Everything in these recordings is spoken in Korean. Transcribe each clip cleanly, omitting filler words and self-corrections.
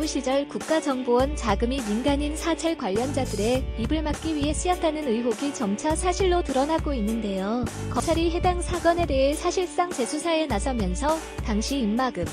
시절 국가정보원 자금이 민간인 사찰 관련자들의 입을 막기 위해 쓰였다는 의혹이 점차 사실로 드러나고 있는데요. 검찰이 해당 사건에 대해 사실상 재수사에 나서면서 당시 입막음을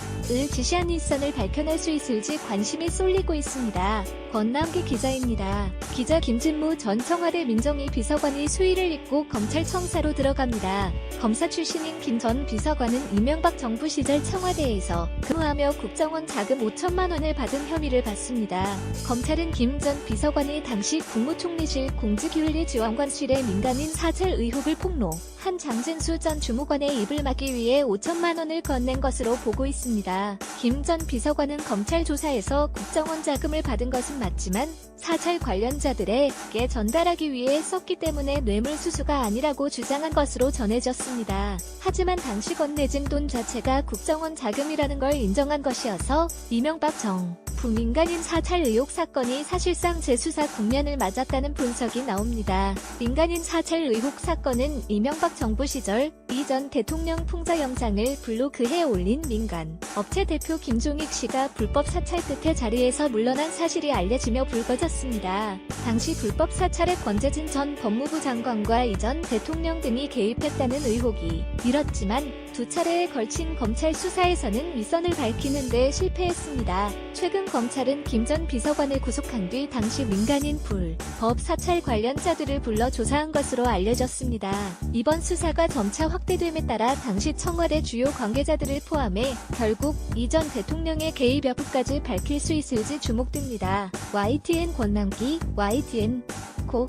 지시한 일선을 밝혀낼 수 있을지 관심이 쏠리고 있습니다. 권남기 기자입니다. 기자 김진무 전 청와대 민정위 비서관이 수의를 잇고 검찰청사로 들어갑니다. 검사 출신인 김 전 비서관은 이명박 정부 시절 청와대에서 근무하며 국정원 자금 5천만 원을 받은 혐의를 받습니다. 검찰은 김 전 비서관이 당시 국무총리실 공직윤리지원관실의 민간인 사찰 의혹을 폭로한 장진수 전 주무관의 입을 막기 위해 5천만 원을 건넨 것으로 보고 있습니다. 김 전 비서관은 검찰 조사에서 국정원 자금을 받은 것은 맞지만 사찰 관련자들에게 전달하기 위해 썼기 때문에 뇌물수수가 아니라고 주장한 것으로 전해졌습니다. 하지만 당시 건네진 돈 자체가 국정원 자금이라는 걸 인정한 것이어서 이명박 정부 민간인 사찰 의혹 사건이 사실상 재수사 국면을 맞았다는 분석이 나옵니다. 민간인 사찰 의혹 사건은 이명박 정부 시절 이 전 대통령 풍자 영상을 블로그에 올린 민간 업체 대표 김종익 씨가 불법 사찰 끝에 자리에서 물러난 사실이 알려지며 불거졌습니다. 당시 불법 사찰에 권재진 전 법무부 장관과 이 전 대통령 등이 개입했다는 의혹이 일었지만 두 차례에 걸친 검찰 수사에서는 윗선을 밝히는 데 실패했습니다. 최근 검찰은 김 전 비서관을 구속한 뒤 당시 민간인 불법 사찰 관련자들을 불러 조사한 것으로 알려졌습니다. 이번 수사가 점차 확대됨에 따라 당시 청와대 주요 관계자들을 포함해 결국 이 전 대통령의 개입 여부까지 밝힐 수 있을지 주목됩니다. YTN 권남기, YTN 고